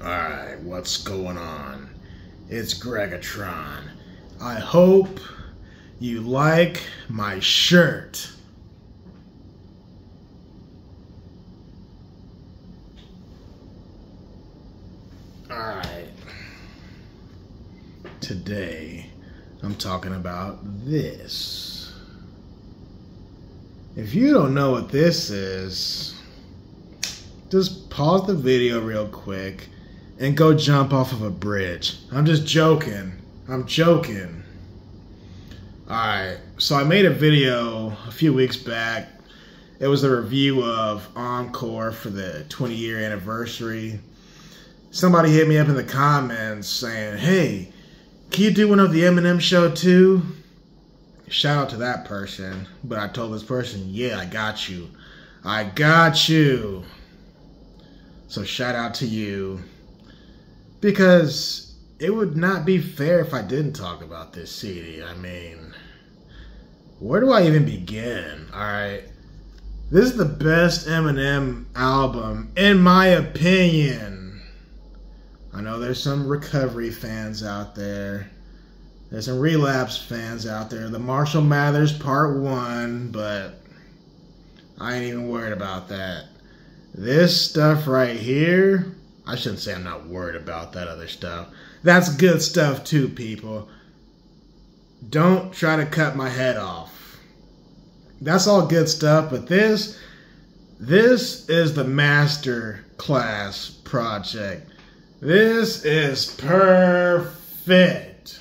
Alright, what's going on? It's Greggatron. I hope you like my shirt. Alright. Today, I'm talking about this. If you don't know what this is, just pause the video real quick and go jump off of a bridge. I'm just joking. I'm joking. Alright, so I made a video a few weeks back. It was a review of Encore for the 20-year anniversary. Somebody hit me up in the comments saying, hey, can you do one of the Eminem show too? Shout out to that person. But I told this person, yeah, I got you. I got you. So shout out to you. Because it would not be fair if I didn't talk about this CD. I mean, where do I even begin? Alright. This is the best Eminem album, in my opinion. I know there's some Recovery fans out there. There's some Relapse fans out there. The Marshall Mathers Part 1, but I ain't even worried about that. This stuff right here, I shouldn't say I'm not worried about that other stuff. That's good stuff too, people. Don't try to cut my head off. That's all good stuff, but this is the master class project. This is perfect.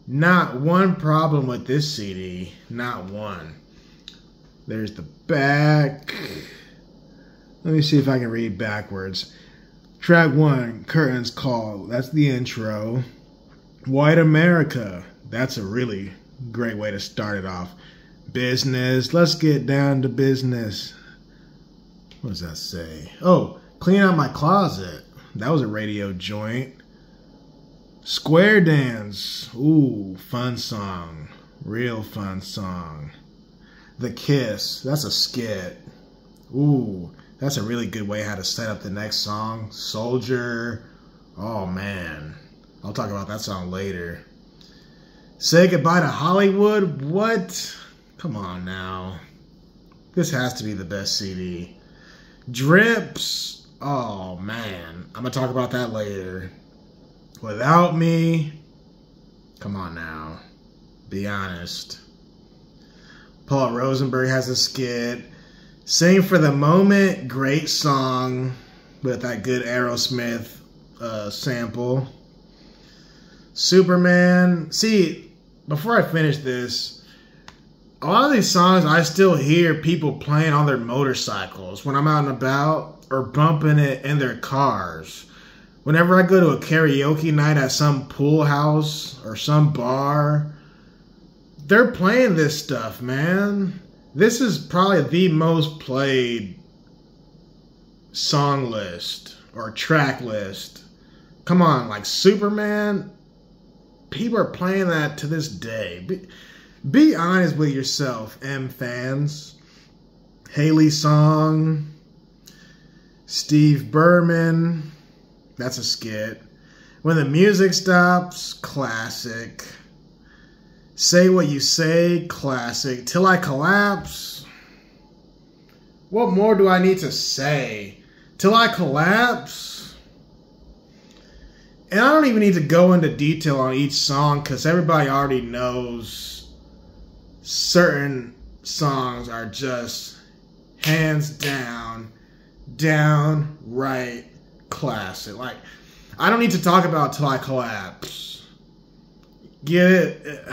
Not one problem with this CD. Not one. There's the back. Let me see if I can read backwards. Track 1, Curtains Call. That's the intro. White America. That's a really great way to start it off. Business. Let's get down to business. What does that say? Oh, Clean Out My Closet. That was a radio joint. Square Dance. Ooh, fun song. Real fun song. The Kiss. That's a skit. Ooh, that's a really good way how to set up the next song. Soldier. Oh, man. I'll talk about that song later. Say Goodbye to Hollywood. What? Come on now. This has to be the best CD. Drips. Oh, man. I'm going to talk about that later. Without Me. Come on now. Be honest. Paul Rosenberg has a skit. Sing for the Moment. Great song. With that good Aerosmith sample. Superman. See, before I finish this, a lot of these songs I still hear people playing on their motorcycles when I'm out and about, or bumping it in their cars. Whenever I go to a karaoke night at some pool house or some bar, they're playing this stuff, man. This is probably the most played song list or track list. Come on, like Superman, people are playing that to this day. Be honest with yourself, M fans. Haley Song, Steve Berman, that's a skit. When the Music Stops, classic. Say What You Say, classic. Till I Collapse. What more do I need to say? Till I Collapse. And I don't even need to go into detail on each song because everybody already knows certain songs are just hands down, downright classic. Like, I don't need to talk about Till I Collapse. Get it?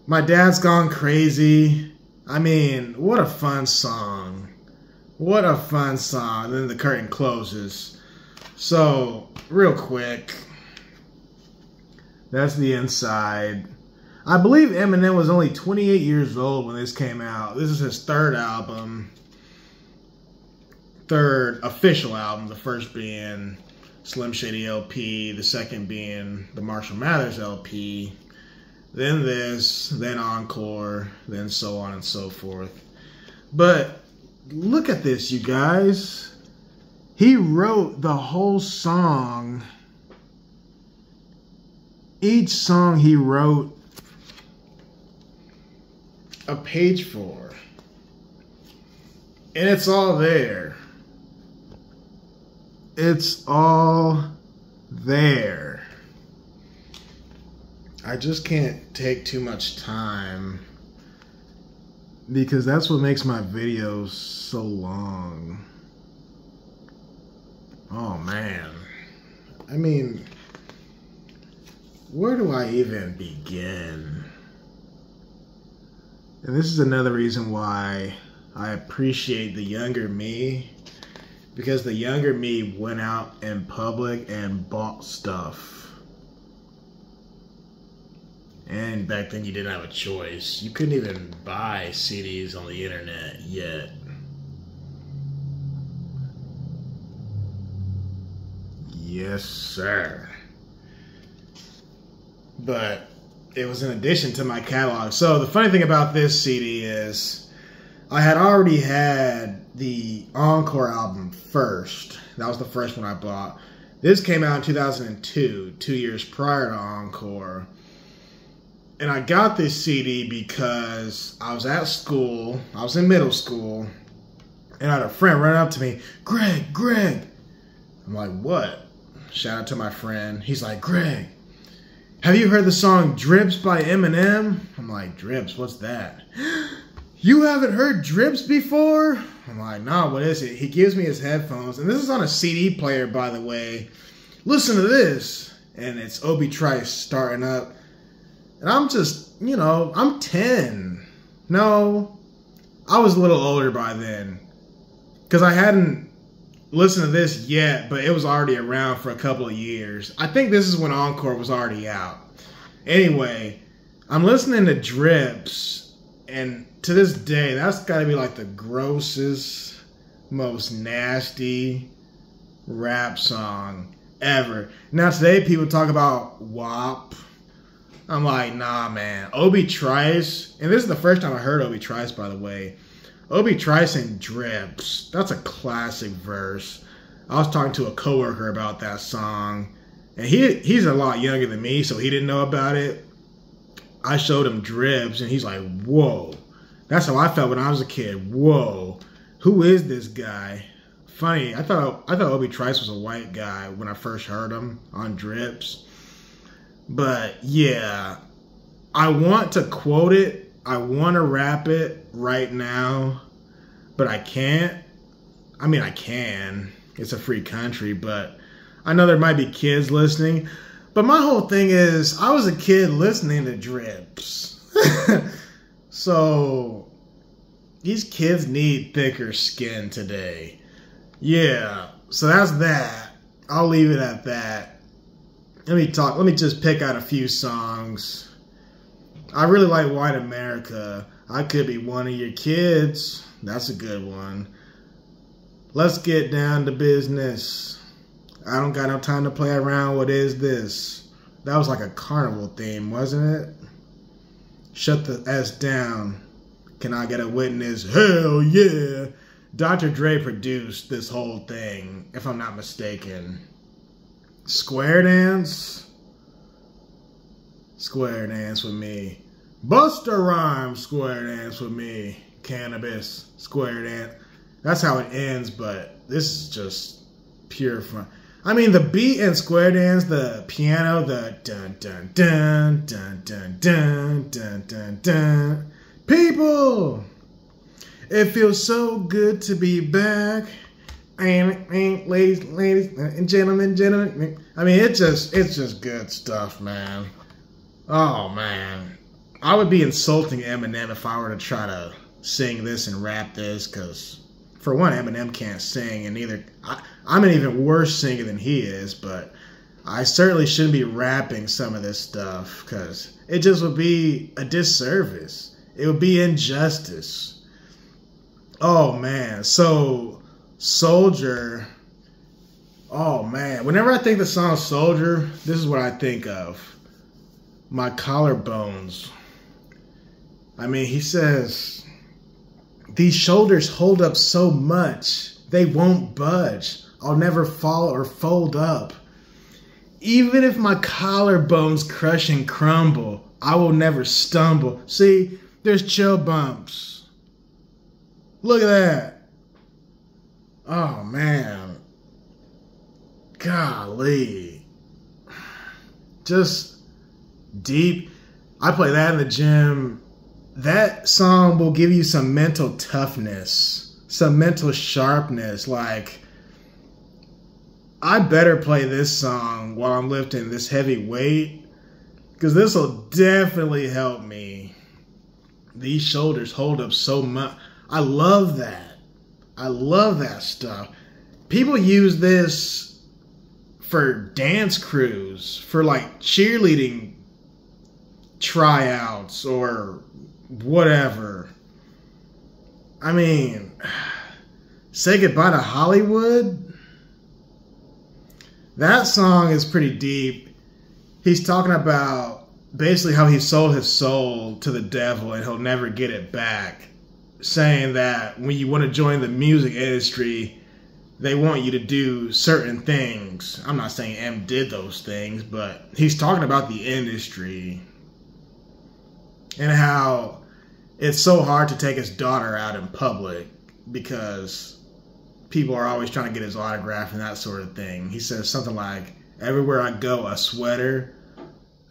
My Dad's Gone Crazy. I mean, what a fun song. What a fun song. Then the curtain closes. So, real quick. That's the inside. I believe Eminem was only 28 years old when this came out. This is his third album. Third official album. The first being Slim Shady LP. The second being the Marshall Mathers LP. Then this, then Encore, then so on and so forth. But look at this, you guys. He wrote the whole song. Each song he wrote a page for. And it's all there. It's all there. I just can't take too much time because that's what makes my videos so long. Oh man. I mean, where do I even begin? And this is another reason why I appreciate the younger me, because the younger me went out in public and bought stuff. And back then you didn't have a choice. You couldn't even buy CDs on the internet yet. Yes, sir. But it was in addition to my catalog. So the funny thing about this CD is I had already had the Encore album first. That was the first one I bought. This came out in 2002, 2 years prior to Encore. And I got this CD because I was at school. I was in middle school. And I had a friend run up to me. Greg. I'm like, what? Shout out to my friend. He's like, Greg, have you heard the song Drips by Eminem? I'm like, Drips? What's that? You haven't heard Drips before? I'm like, nah, what is it? He gives me his headphones. And this is on a CD player, by the way. Listen to this. And it's Obi Trice starting up. And I'm just, you know, I'm 10. No, I was a little older by then. Because I hadn't listened to this yet, but it was already around for a couple of years. I think this is when Encore was already out. Anyway, I'm listening to Drips. And to this day, that's got to be like the grossest, most nasty rap song ever. Now today, people talk about WAP. I'm like, nah, man. Obi Trice, and this is the first time I heard Obi Trice, by the way. Obi Trice and Drips. That's a classic verse. I was talking to a coworker about that song, and he's a lot younger than me, so he didn't know about it. I showed him Drips, and he's like, whoa. That's how I felt when I was a kid. Whoa. Who is this guy? Funny, I thought Obi Trice was a white guy when I first heard him on Drips. But yeah, I want to quote it. I want to rap it right now, but I can't. I mean, I can. It's a free country, but I know there might be kids listening. But my whole thing is, I was a kid listening to Drips. So these kids need thicker skin today. Yeah, so that's that. I'll leave it at that. Let me just pick out a few songs. I really like White America. I Could Be One of Your Kids. That's a good one. Let's Get Down to Business. I Don't Got No Time to Play Around. What Is This? That was like a carnival theme, wasn't it? Shut the S Down. Can I Get a Witness? Hell yeah. Dr. Dre produced this whole thing, if I'm not mistaken. Square Dance? Square Dance with me. Busta Rhymes, Square Dance with me. Cannabis, Square Dance. That's how it ends, but this is just pure fun. I mean, the beat in Square Dance, the piano, the dun dun dun dun dun dun dun dun dun. People, it feels so good to be back. Ladies and gentlemen. I mean, it's just good stuff, man. Oh man, I would be insulting Eminem if I were to try to sing this and rap this, because for one, Eminem can't sing, and neither I'm an even worse singer than he is. But I certainly shouldn't be rapping some of this stuff, because it just would be a disservice. It would be injustice. Oh man, so Soldier. Oh man, whenever I think the song Soldier, this is what I think of. My collarbones. I mean, he says, these shoulders hold up so much, they won't budge. I'll never fall or fold up. Even if my collarbones crush and crumble, I will never stumble. See, there's chill bumps. Look at that. Oh, man. Golly. Just deep. I play that in the gym. That song will give you some mental toughness, some mental sharpness. Like, I better play this song while I'm lifting this heavy weight, because this will definitely help me. These shoulders hold up so much. I love that. I love that stuff. People use this for dance crews, for like cheerleading tryouts or whatever. I mean, Say Goodbye to Hollywood? That song is pretty deep. He's talking about basically how he sold his soul to the devil and he'll never get it back. Saying that when you want to join the music industry, they want you to do certain things. I'm not saying M did those things, but he's talking about the industry and how it's so hard to take his daughter out in public because people are always trying to get his autograph and that sort of thing. He says something like, everywhere I go, a sweater,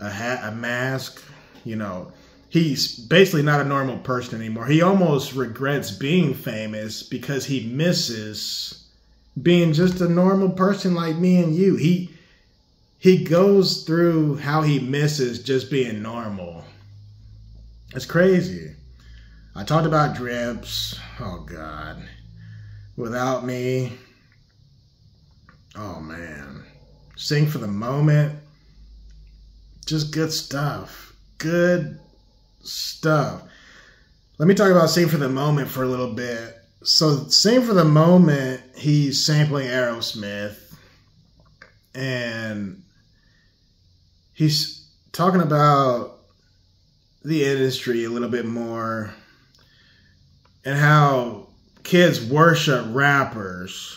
a hat, a mask, you know. He's basically not a normal person anymore. He almost regrets being famous because he misses being just a normal person like me and you. He goes through how he misses just being normal. It's crazy. I talked about drips. Oh, God. Without Me. Oh, man. Sing for the Moment. Just good stuff. Good stuff. Let me talk about Sing for the Moment for a little bit. So Sing for the Moment, he's sampling Aerosmith. And he's talking about the industry a little bit more. And how kids worship rappers.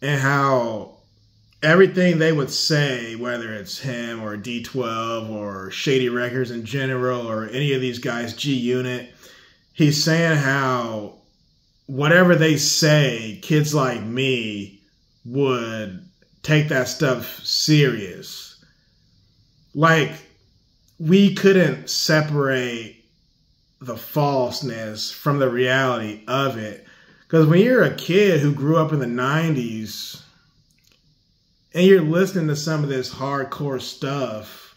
And how everything they would say, whether it's him or D12 or Shady Records in general or any of these guys, G-Unit, he's saying how whatever they say, kids like me would take that stuff serious. Like, we couldn't separate the falseness from the reality of it. Because when you're a kid who grew up in the 90s and you're listening to some of this hardcore stuff,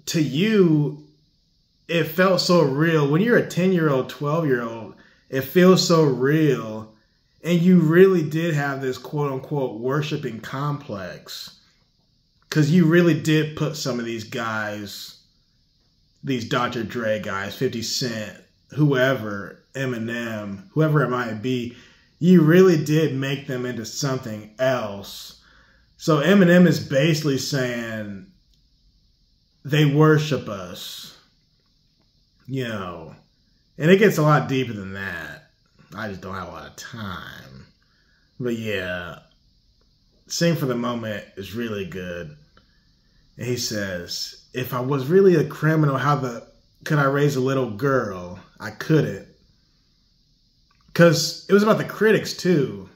to you, it felt so real. When you're a 10-year-old, 12-year-old, it feels so real. And you really did have this quote-unquote worshiping complex. Because you really did put some of these guys, these Dr. Dre guys, 50 Cent, whoever, Eminem, whoever it might be, you really did make them into something else. So Eminem is basically saying they worship us, you know, and it gets a lot deeper than that. I just don't have a lot of time. But yeah, Sing for the Moment is really good. And he says, if I was really a criminal, could I raise a little girl? I couldn't. Because it was about the critics too.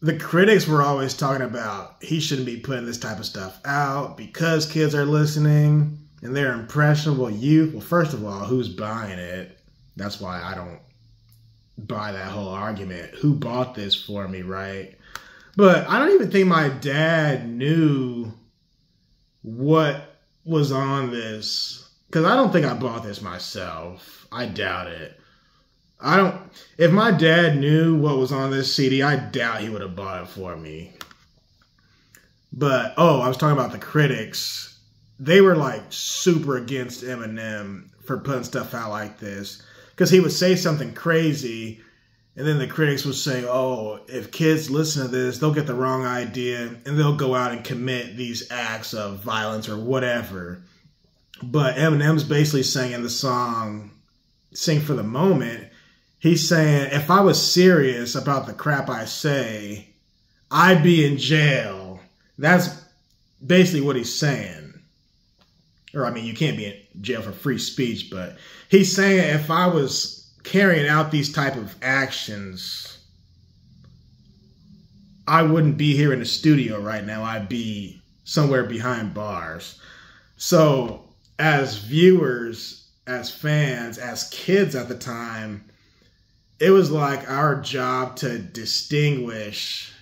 The critics were always talking about he shouldn't be putting this type of stuff out because kids are listening and they're impressionable youth. Well, first of all, who's buying it? That's why I don't buy that whole argument. Who bought this for me, right? But I don't even think my dad knew what was on this. Because I don't think I bought this myself. I doubt it. If my dad knew what was on this CD, I doubt he would have bought it for me. But, I was talking about the critics. They were like super against Eminem for putting stuff out like this. Because he would say something crazy, and then the critics would say, if kids listen to this, they'll get the wrong idea, and they'll go out and commit these acts of violence or whatever. But Eminem's basically saying in the song, Sing for the Moment, He's saying, if I was serious about the crap I say, I'd be in jail. That's basically what he's saying. Or, I mean, you can't be in jail for free speech, but he's saying if I was carrying out these type of actions, I wouldn't be here in the studio right now. I'd be somewhere behind bars. So, as viewers, as fans, as kids at the time, it was like our job to distinguish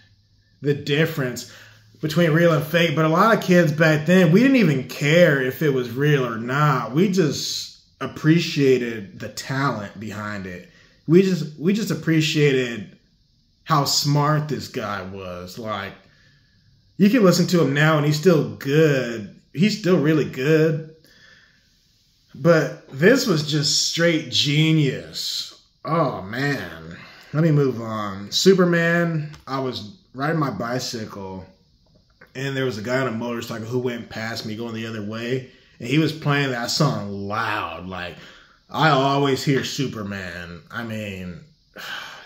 the difference between real and fake. But a lot of kids back then, we didn't even care if it was real or not. We just appreciated the talent behind it. We just appreciated how smart this guy was. Like, you can listen to him now and he's still good. He's still really good. But this was just straight genius. Oh, man. Let me move on. Superman, I was riding my bicycle, and there was a guy on a motorcycle who went past me going the other way, and he was playing that song loud. Like, I always hear Superman. I mean,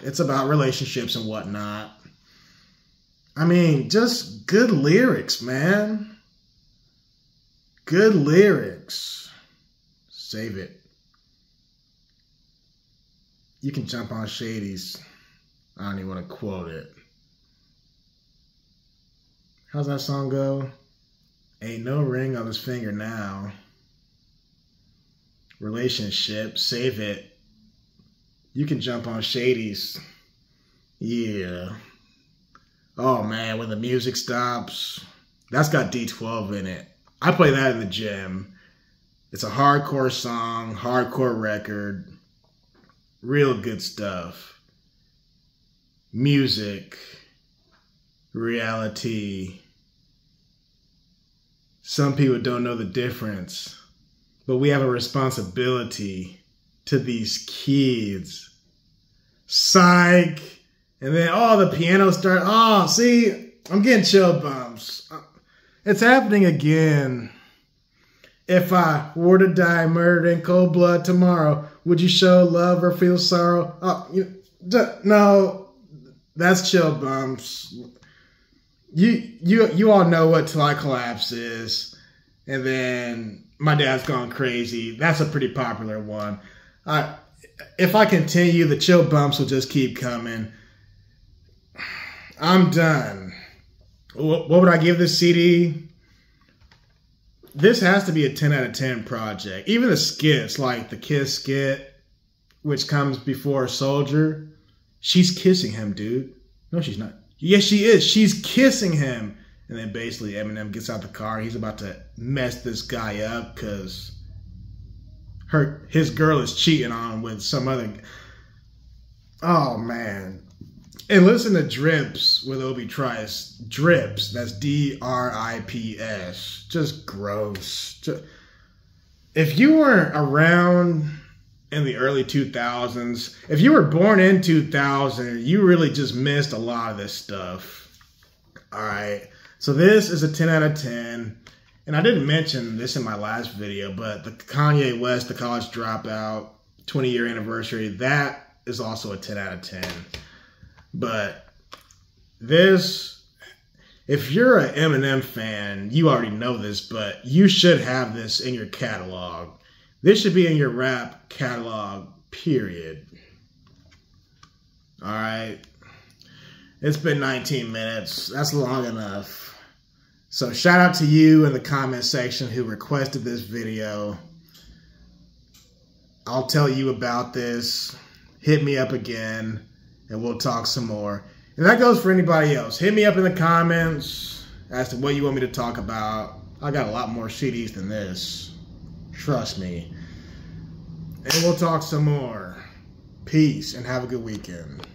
it's about relationships and whatnot. I mean, just good lyrics, man. Good lyrics. Save it. You can jump on Shady's. I don't even want to quote it. How's that song go? Ain't no ring on his finger now. Relationship, save it. You can jump on Shady's. Yeah. Oh man, when the music stops, that's got D12 in it. I play that in the gym. It's a hardcore song, hardcore record. Real good stuff. Music. Reality. Some people don't know the difference, but we have a responsibility to these kids. Psych. And then, oh, the piano starts. Oh, see, I'm getting chill bumps. It's happening again. If I were to die murdered in cold blood tomorrow, would you show love or feel sorrow? Oh, no, that's chill bumps. You all know what Till I Collapse is. And then My Dad's Gone Crazy. That's a pretty popular one. If I continue, the chill bumps will just keep coming. I'm done. What would I give this CD? This has to be a 10 out of 10 project. Even the skits, like the Kiss skit, which comes before Soldier. She's kissing him, dude. No, she's not. Yes, she is. She's kissing him. And then basically Eminem gets out the car. He's about to mess this guy up because his girl is cheating on him with some other. Oh, man. And listen to Drips with Obi Trice. Drips. That's D-R-I-P-S. Just gross. If you weren't around in the early 2000s, if you were born in 2000, you really just missed a lot of this stuff. All right. So this is a 10 out of 10. And I didn't mention this in my last video, but the Kanye West, the College Dropout, 20-year anniversary, that is also a 10 out of 10. But this, if you're an Eminem fan, you already know this, but you should have this in your catalog. This should be in your rap catalog, period. All right. It's been 19 minutes. That's long enough. So shout out to you in the comment section who requested this video. I'll tell you about this. Hit me up again. And we'll talk some more. And that goes for anybody else. Hit me up in the comments as to what you want me to talk about. I got a lot more CDs than this. Trust me. And we'll talk some more. Peace and have a good weekend.